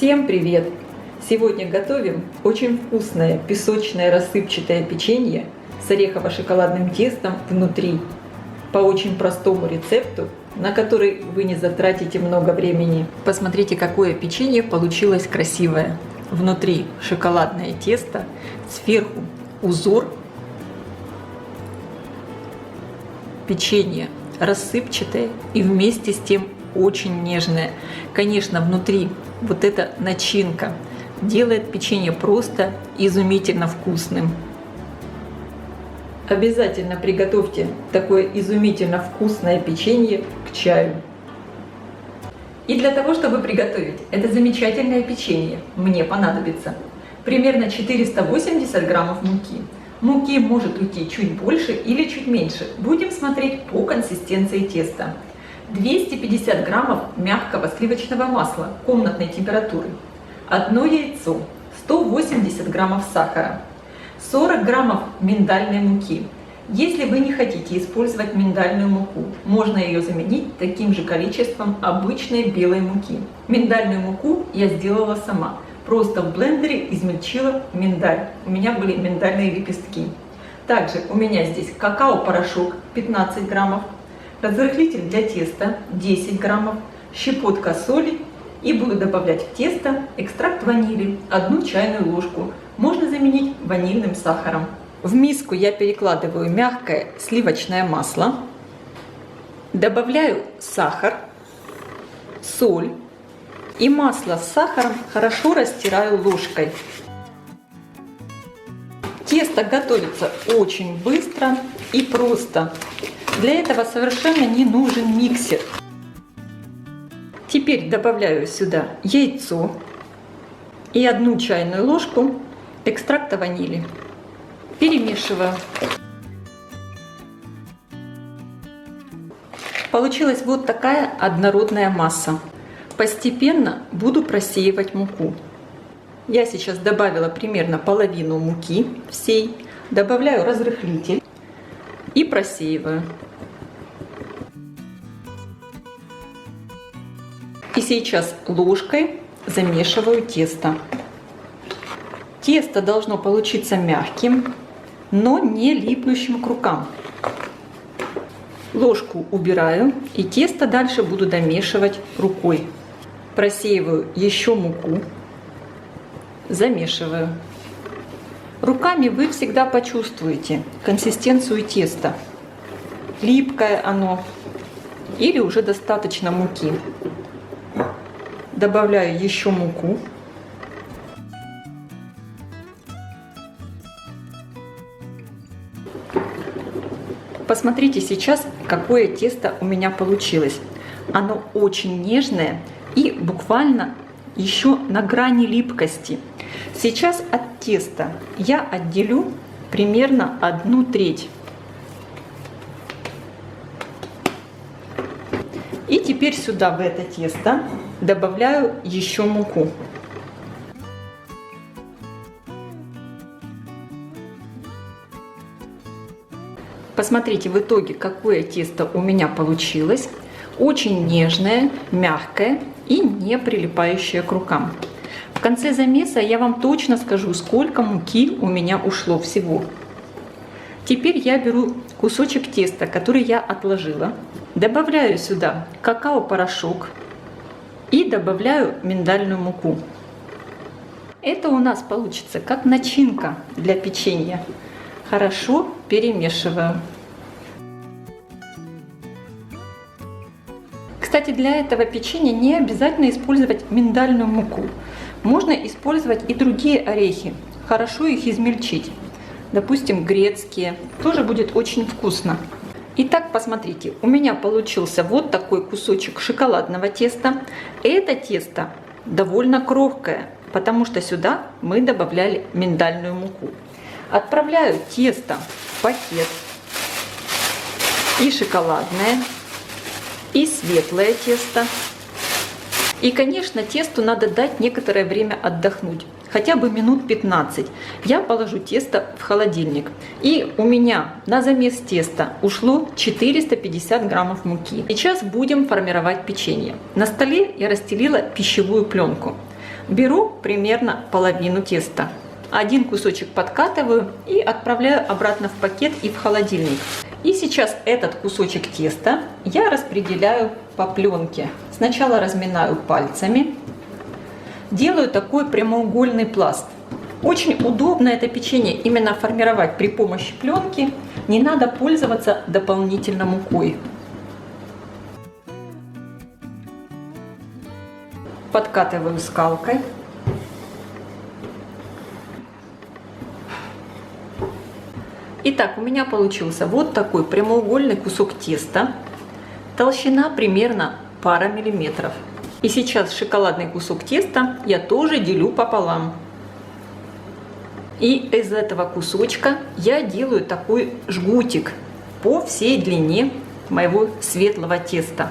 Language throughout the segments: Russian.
Всем привет! Сегодня готовим очень вкусное песочное рассыпчатое печенье с орехово-шоколадным тестом внутри по очень простому рецепту, на который вы не затратите много времени. Посмотрите, какое печенье получилось красивое. Внутри шоколадное тесто, сверху узор. Печенье рассыпчатое и вместе с тем очень нежное. Конечно, внутри вот эта начинка делает печенье просто изумительно вкусным. Обязательно приготовьте такое изумительно вкусное печенье к чаю. И для того, чтобы приготовить это замечательное печенье, мне понадобится примерно 480 граммов муки. Муки может уйти чуть больше или чуть меньше. Будем смотреть по консистенции теста. 250 граммов мягкого сливочного масла комнатной температуры. 1 яйцо. 180 граммов сахара. 40 граммов миндальной муки. Если вы не хотите использовать миндальную муку, можно ее заменить таким же количеством обычной белой муки. Миндальную муку я сделала сама. Просто в блендере измельчила миндаль. У меня были миндальные лепестки. Также у меня здесь какао-порошок 15 граммов, разрыхлитель для теста 10 граммов, щепотка соли и буду добавлять в тесто экстракт ванили 1 чайную ложку. Можно заменить ванильным сахаром. В миску я перекладываю мягкое сливочное масло, добавляю сахар, соль. И масло с сахаром хорошо растираю ложкой. Тесто готовится очень быстро и просто. Для этого совершенно не нужен миксер. Теперь добавляю сюда яйцо и 1 чайную ложку экстракта ванили. Перемешиваю. Получилась вот такая однородная масса. Постепенно буду просеивать муку. Я сейчас добавила примерно половину муки всей, добавляю разрыхлитель и просеиваю. И сейчас ложкой замешиваю тесто. Тесто должно получиться мягким, но не липнущим к рукам. Ложку убираю и тесто дальше буду домешивать рукой. Просеиваю еще муку, замешиваю. Руками вы всегда почувствуете консистенцию теста. Липкое оно или уже достаточно муки. Добавляю еще муку. Посмотрите сейчас, какое тесто у меня получилось. Оно очень нежное и буквально еще на грани липкости. Сейчас от теста я отделю примерно 1/3. И теперь сюда, в это тесто, добавляю еще муку. Посмотрите в итоге, какое тесто у меня получилось. Очень нежное, мягкое и не прилипающее к рукам. В конце замеса я вам точно скажу, сколько муки у меня ушло всего. Теперь я беру кусочек теста, который я отложила, добавляю сюда какао-порошок и добавляю миндальную муку. Это у нас получится как начинка для печенья. Хорошо перемешиваю. Кстати, для этого печенья не обязательно использовать миндальную муку. Можно использовать и другие орехи. Хорошо их измельчить. Допустим, грецкие. Тоже будет очень вкусно. Итак, посмотрите, у меня получился вот такой кусочек шоколадного теста. Это тесто довольно крохкое, потому что сюда мы добавляли миндальную муку. Отправляю тесто в пакет. И шоколадное, и светлое тесто. И, конечно, тесту надо дать некоторое время отдохнуть, хотя бы минут 15. Я положу тесто в холодильник. И у меня на замес теста ушло 450 граммов муки. Сейчас будем формировать печенье. На столе я расстелила пищевую пленку. Беру примерно половину теста. Один кусочек подкатываю и отправляю обратно в пакет и в холодильник. И сейчас этот кусочек теста я распределяю по пленке. Сначала разминаю пальцами, делаю такой прямоугольный пласт. Очень удобно это печенье именно формировать при помощи пленки. Не надо пользоваться дополнительно мукой. Подкатываю скалкой. Итак, у меня получился вот такой прямоугольный кусок теста. Толщина примерно пара миллиметров. И сейчас шоколадный кусок теста я тоже делю пополам. И из этого кусочка я делаю такой жгутик по всей длине моего светлого теста.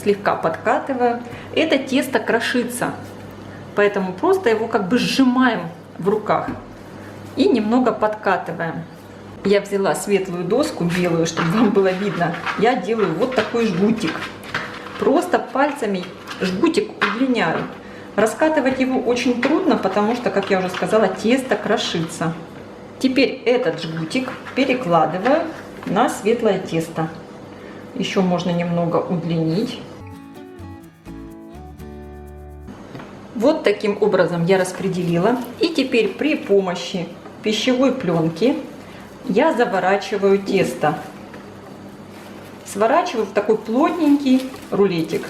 Слегка подкатываю. Это тесто крошится, поэтому просто его как бы сжимаем в руках и немного подкатываем. Я взяла светлую доску, белую, чтобы вам было видно. Я делаю вот такой жгутик. Просто пальцами жгутик удлиняю. Раскатывать его очень трудно, потому что, как я уже сказала, тесто крошится. Теперь этот жгутик перекладываю на светлое тесто. Еще можно немного удлинить. Вот таким образом я распределила. И теперь при помощи пищевой пленки я заворачиваю тесто. Сворачиваю в такой плотненький рулетик.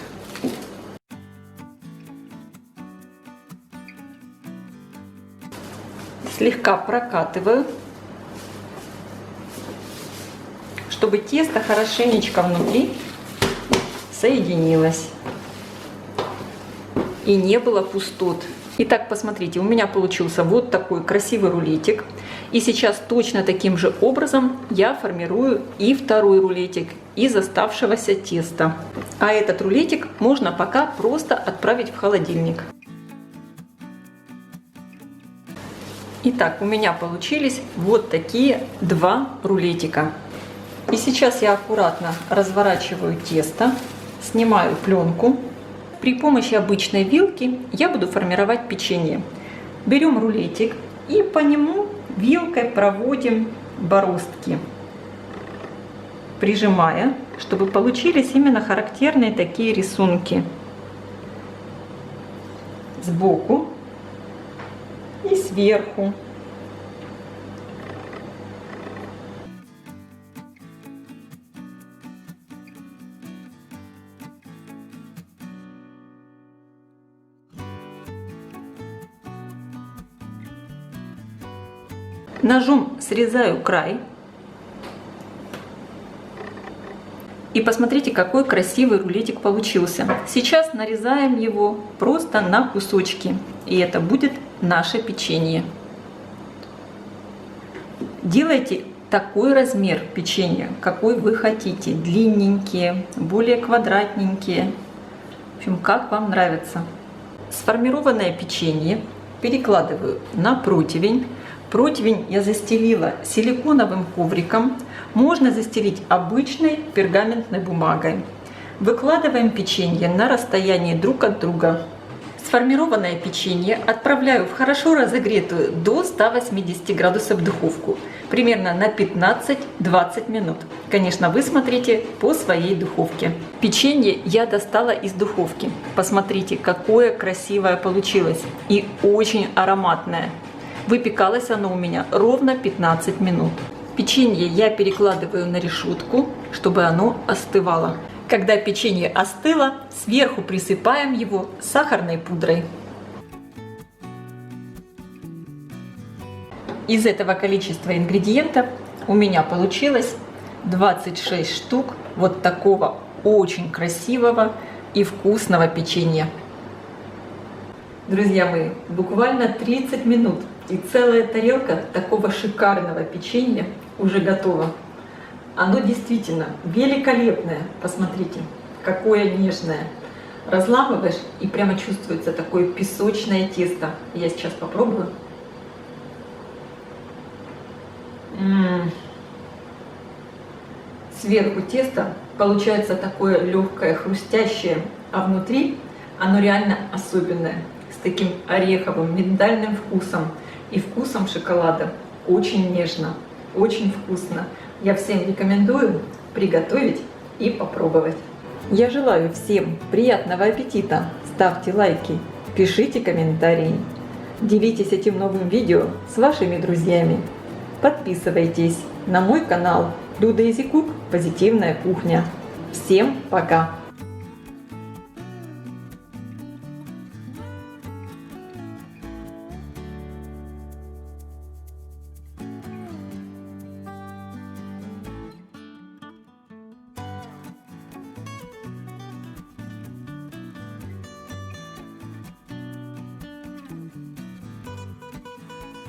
Слегка прокатываю, чтобы тесто хорошенечко внутри соединилось и не было пустот. Итак, посмотрите, у меня получился вот такой красивый рулетик. И сейчас точно таким же образом я формирую и второй рулетик из оставшегося теста. А этот рулетик можно пока просто отправить в холодильник. Итак, у меня получились вот такие два рулетика. И сейчас я аккуратно разворачиваю тесто, снимаю пленку. При помощи обычной вилки я буду формировать печенье. Берем рулетик и по нему вилкой проводим бороздки, прижимая, чтобы получились именно характерные такие рисунки сбоку и сверху. Ножом срезаю край. И посмотрите, какой красивый рулетик получился. Сейчас нарезаем его просто на кусочки. И это будет наше печенье. Делайте такой размер печенья, какой вы хотите. Длинненькие, более квадратненькие. В общем, как вам нравится. Сформированное печенье перекладываю на противень. Противень я застелила силиконовым ковриком. Можно застелить обычной пергаментной бумагой. Выкладываем печенье на расстоянии друг от друга. Сформированное печенье отправляю в хорошо разогретую до 180 градусов духовку. Примерно на 15-20 минут. Конечно, вы смотрите по своей духовке. Печенье я достала из духовки. Посмотрите, какое красивое получилось. И очень ароматное. Выпекалось оно у меня ровно 15 минут. Печенье я перекладываю на решетку, чтобы оно остывало. Когда печенье остыло, сверху присыпаем его сахарной пудрой. Из этого количества ингредиентов у меня получилось 26 штук вот такого очень красивого и вкусного печенья. Друзья мои, буквально 30 минут и целая тарелка такого шикарного печенья уже готова. Оно действительно великолепное. Посмотрите, какое нежное. Разламываешь и прямо чувствуется такое песочное тесто. Я сейчас попробую. Сверху тесто получается такое легкое, хрустящее, а внутри Оно реально особенное, с таким ореховым, миндальным вкусом и вкусом шоколада. Очень нежно, очень вкусно. Я всем рекомендую приготовить и попробовать. Я желаю всем приятного аппетита. Ставьте лайки, пишите комментарии. Делитесь этим новым видео с вашими друзьями. Подписывайтесь на мой канал Люда Изи Кук Позитивная кухня. Всем пока!